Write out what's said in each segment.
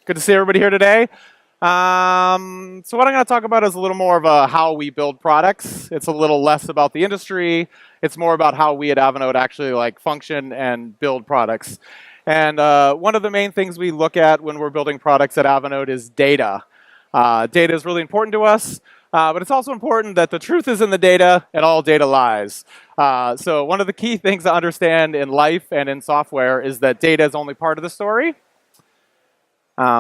Good to see everybody here today. So what I'm going to talk about is a little more of how we build products. It's a little less about the industry. It's more about how we at Avanode actually function and build products. And one of the main things we look at when we're building products at Avanode is data. Data is really important to us, but it's also important that the truth is in the data and all data lies. So one of the key things to understand in life and in software is that data is only part of the story.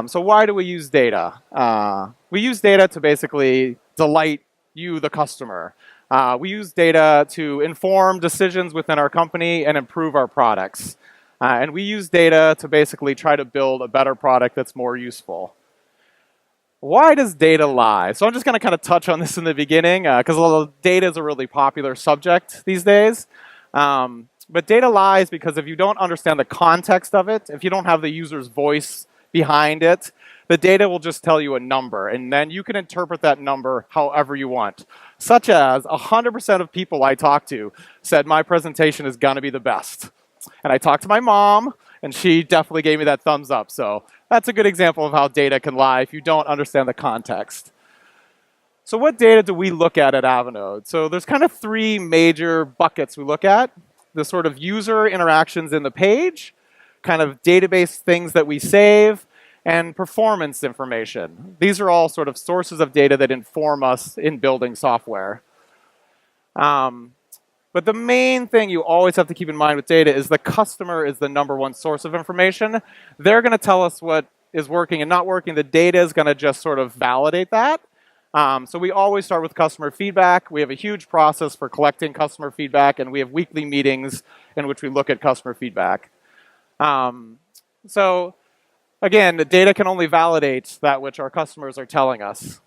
So why do we use data? We use data to basically delight you, the customer. We use data to inform decisions within our company and improve our products. And we use data to basically try to build a better product that's more useful. Why does data lie? So I'm just going to kind of touch on this in the beginning because data is a really popular subject these days. But data lies because if you don't understand the context of it, if you don't have the user's voice behind it, the data will just tell you a number, and then you can interpret that number however you want. Such as 100% of people I talked to said my presentation is going to be the best. And I talked to my mom, and she definitely gave me that thumbs up. So that's a good example of how data can lie if you don't understand the context. So what data do we look at Avanode? So there's kind of three major buckets we look at. The sort of user interactions in the page, kind of database things that we save, and performance information. These are all sort of sources of data that inform us in building software. But the main thing you always have to keep in mind with data is the customer is the number one source of information. They're going to tell us what is working and not working. The data is going to just sort of validate that. So we always start with customer feedback. We have a huge process for collecting customer feedback, and we have weekly meetings in which we look at customer feedback. So again, the data can only validate that which our customers are telling us.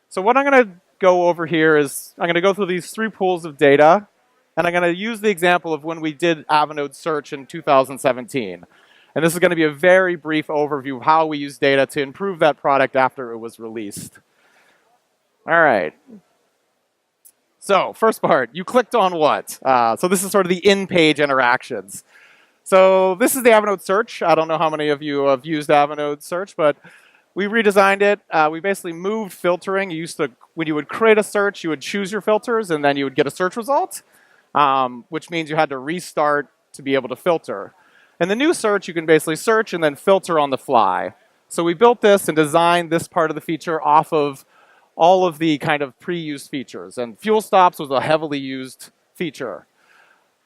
So what I'm going to go over here is I'm going to go through these three pools of data, and I'm going to use the example of when we did Avanode Search in 2017. And this is going to be a very brief overview of how we use data to improve that product after it was released. All right. So first part, you clicked on what? So this is sort of the in-page interactions. So this is the Avanode Search. I don't know how many of you have used Avanode Search, but we redesigned it. We basically moved filtering. When you would create a search, you would choose your filters, and then you would get a search result, which means you had to restart to be able to filter. In the new search, you can basically search and then filter on the fly. So we built this and designed this part of the feature off of all of the kind of pre-used features. And fuel stops was a heavily used feature.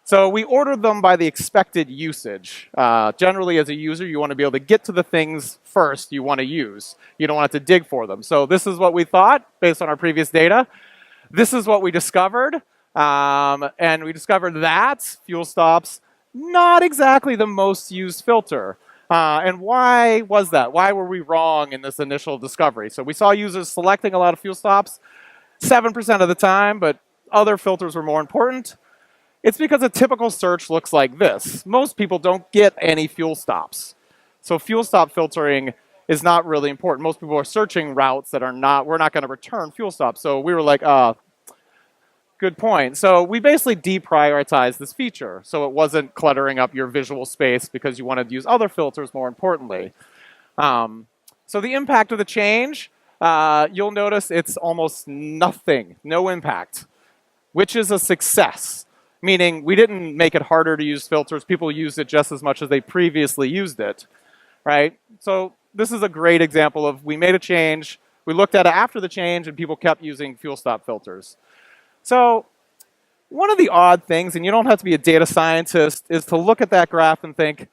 So we ordered them by the expected usage. Generally, as a user, you want to be able to get to the things first you want to use. You don't want to dig for them. So this is what we thought based on our previous data. This is what we discovered. And we discovered that fuel stops, not exactly the most used filter. And why was that? Why were we wrong in this initial discovery? So we saw users selecting a lot of fuel stops 7% of the time, but other filters were more important. It's because a typical search looks like this. Most people don't get any fuel stops. So fuel stop filtering is not really important. Most people are searching routes that we're not going to return fuel stops. So we were like, good point. So we basically deprioritized this feature. So it wasn't cluttering up your visual space because you wanted to use other filters more importantly. So the impact of the change, you'll notice it's almost nothing, no impact, which is a success. Meaning we didn't make it harder to use filters. People used it just as much as they previously used it, right? So this is a great example of we made a change. We looked at it after the change, and people kept using fuel stop filters. So one of the odd things, and you don't have to be a data scientist, is to look at that graph and think,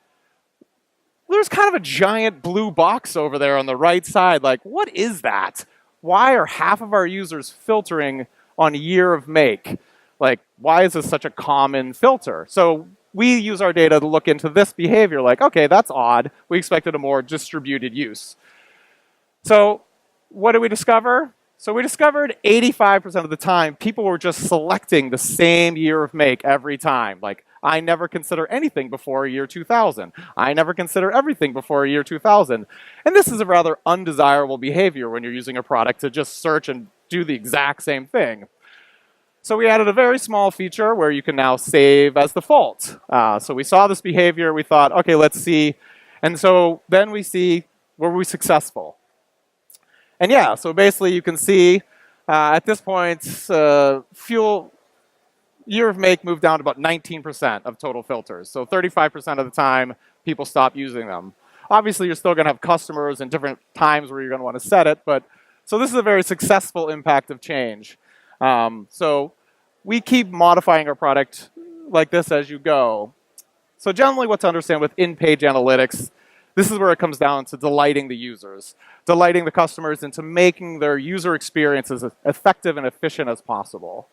there's kind of a giant blue box over there on the right side. Like, what is that? Why are half of our users filtering on year of make? Like, why is this such a common filter? So we use our data to look into this behavior. Like, okay, that's odd. We expected a more distributed use. So what did we discover? So we discovered 85% of the time, people were just selecting the same year of make every time. Like, I never consider anything before year 2000. I never consider everything before year 2000. And this is a rather undesirable behavior when you're using a product to just search and do the exact same thing. So we added a very small feature where you can now save as default. So we saw this behavior. We thought, okay, let's see. And so then we see Were we successful? And yeah, so basically you can see at this point, fuel year of make moved down to about 19% of total filters. So 35% of the time, people stop using them. Obviously, you're still going to have customers and different times where you're going to want to set it. But so this is a very successful impact of change. So we keep modifying our product like this as you go. So generally what to understand with in-page analytics, this is where it comes down to delighting the users, delighting the customers into making their user experience as effective and efficient as possible.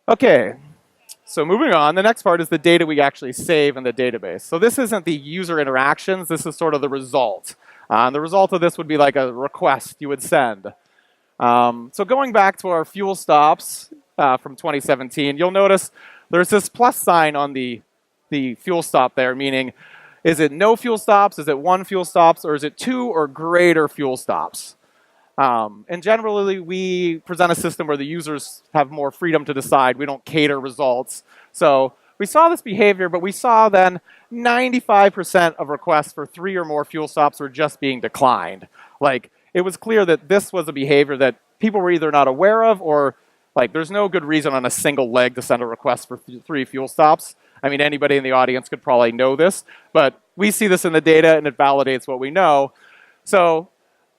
Okay, so moving on, the next part is the data we actually save in the database. So this isn't the user interactions, this is sort of the result. And the result of this would be like a request you would send. So going back to our fuel stops from 2017, you'll notice there's this plus sign on the fuel stop there, meaning is it no fuel stops, is it 1 fuel stops, or is it 2 or greater fuel stops? And generally, we present a system where the users have more freedom to decide. We don't cater results. So we saw this behavior, but we saw then 95% of requests for 3 or more fuel stops were just being declined. Like, it was clear that this was a behavior that people were either not aware of or like there's no good reason on a single leg to send a request for 3 fuel stops. I mean, anybody in the audience could probably know this, but we see this in the data and it validates what we know. So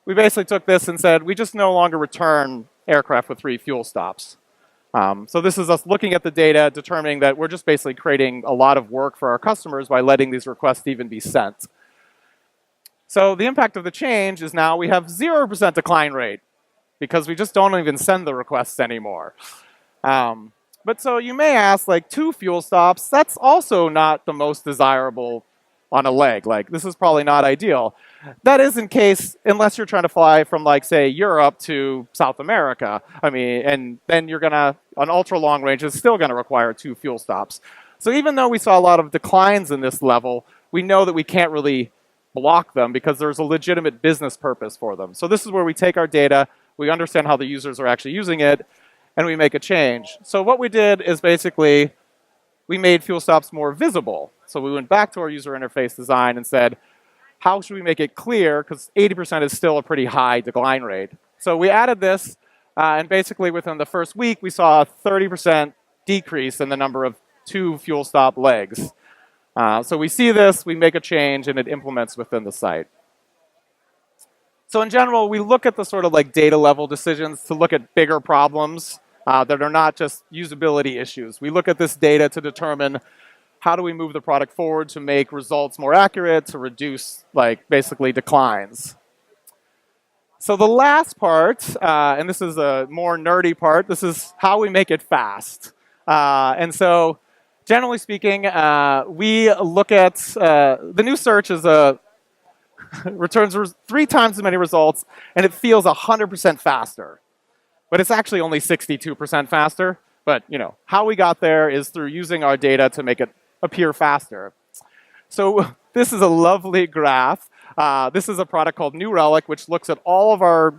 we basically took this and said, we just no longer return aircraft with 3 fuel stops. So this is us looking at the data, determining that we're just basically creating a lot of work for our customers by letting these requests even be sent. So the impact of the change is now we have 0% decline rate because we just don't even send the requests anymore. But so you may ask, like 2 fuel stops, that's also not the most desirable on a leg. Like, this is probably not ideal. That is in case, unless you're trying to fly from, like, say, Europe to South America. I mean, and then you're going to, on ultra long range, it's still going to require 2 fuel stops. So even though we saw a lot of declines in this level, we know that we can't really block them because there's a legitimate business purpose for them. So this is where we take our data, we understand how the users are actually using it, and we make a change. So what we did is basically we made fuel stops more visible. So we went back to our user interface design and said, how should we make it clear? Because 80% is still a pretty high decline rate. So we added this, and basically within the first week, we saw a 30% decrease in the number of 2 fuel stop legs. So we see this, we make a change, and it implements within the site. So in general, we look at the sort of like data level decisions to look at bigger problems that are not just usability issues. We look at this data to determine how do we move the product forward to make results more accurate, to reduce like basically declines. So the last part, and this is a more nerdy part, this is how we make it fast. And so generally speaking, we look at the new search is returns 3 times as many results, and it feels 100% faster. But it's actually only 62% faster. But you know how we got there is through using our data to make it appear faster. So this is a lovely graph. This is a product called New Relic, which looks at all of our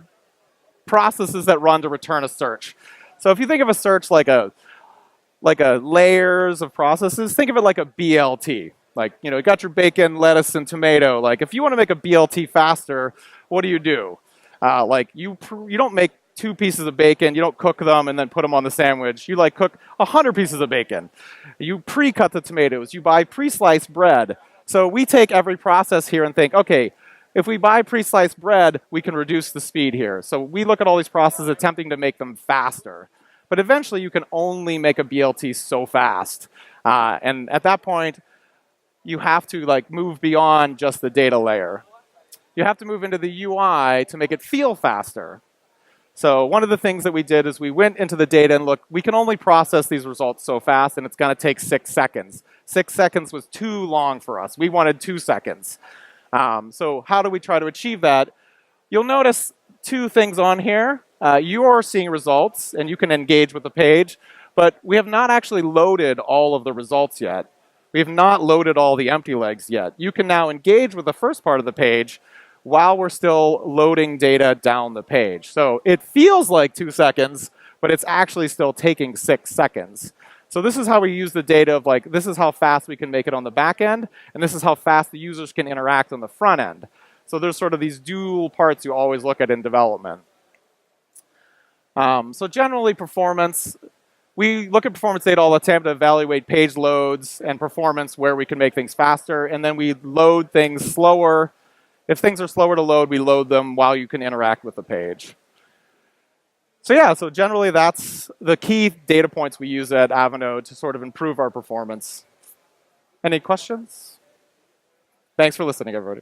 processes that run to return a search. So if you think of a search like a layers of processes, think of it like a BLT. Like, you know, you got your bacon, lettuce, and tomato. Like, if you want to make a BLT faster, what do? Like, you don't make 2 pieces of bacon, you don't cook them and then put them on the sandwich. You like cook 100 pieces of bacon. You pre-cut the tomatoes. You buy pre-sliced bread. So we take every process here and think, okay, if we buy pre-sliced bread, we can reduce the speed here. So we look at all these processes attempting to make them faster. But eventually you can only make a BLT so fast. And at that point, you have to like move beyond just the data layer. You have to move into the UI to make it feel faster. So one of the things that we did is we went into the data and looked, we can only process these results so fast, and it's going to take 6 seconds. 6 seconds was too long for us. We wanted 2 seconds. So how do we try to achieve that? You'll notice 2 things on here. You are seeing results, and you can engage with the page, but we have not actually loaded all of the results yet. We have not loaded all the empty legs yet. You can now engage with the first part of the page while we're still loading data down the page. So it feels like 2 seconds, but it's actually still taking 6 seconds. So this is how we use the data of like, this is how fast we can make it on the back end, and this is how fast the users can interact on the front end. So there's sort of these dual parts you always look at in development. So generally performance, we look at performance data all the time to evaluate page loads and performance where we can make things faster, and then we load things slower. If things are slower to load, we load them while you can interact with the page. So yeah, so generally that's the key data points we use at Avanode to sort of improve our performance. Any questions? Thanks for listening, everybody.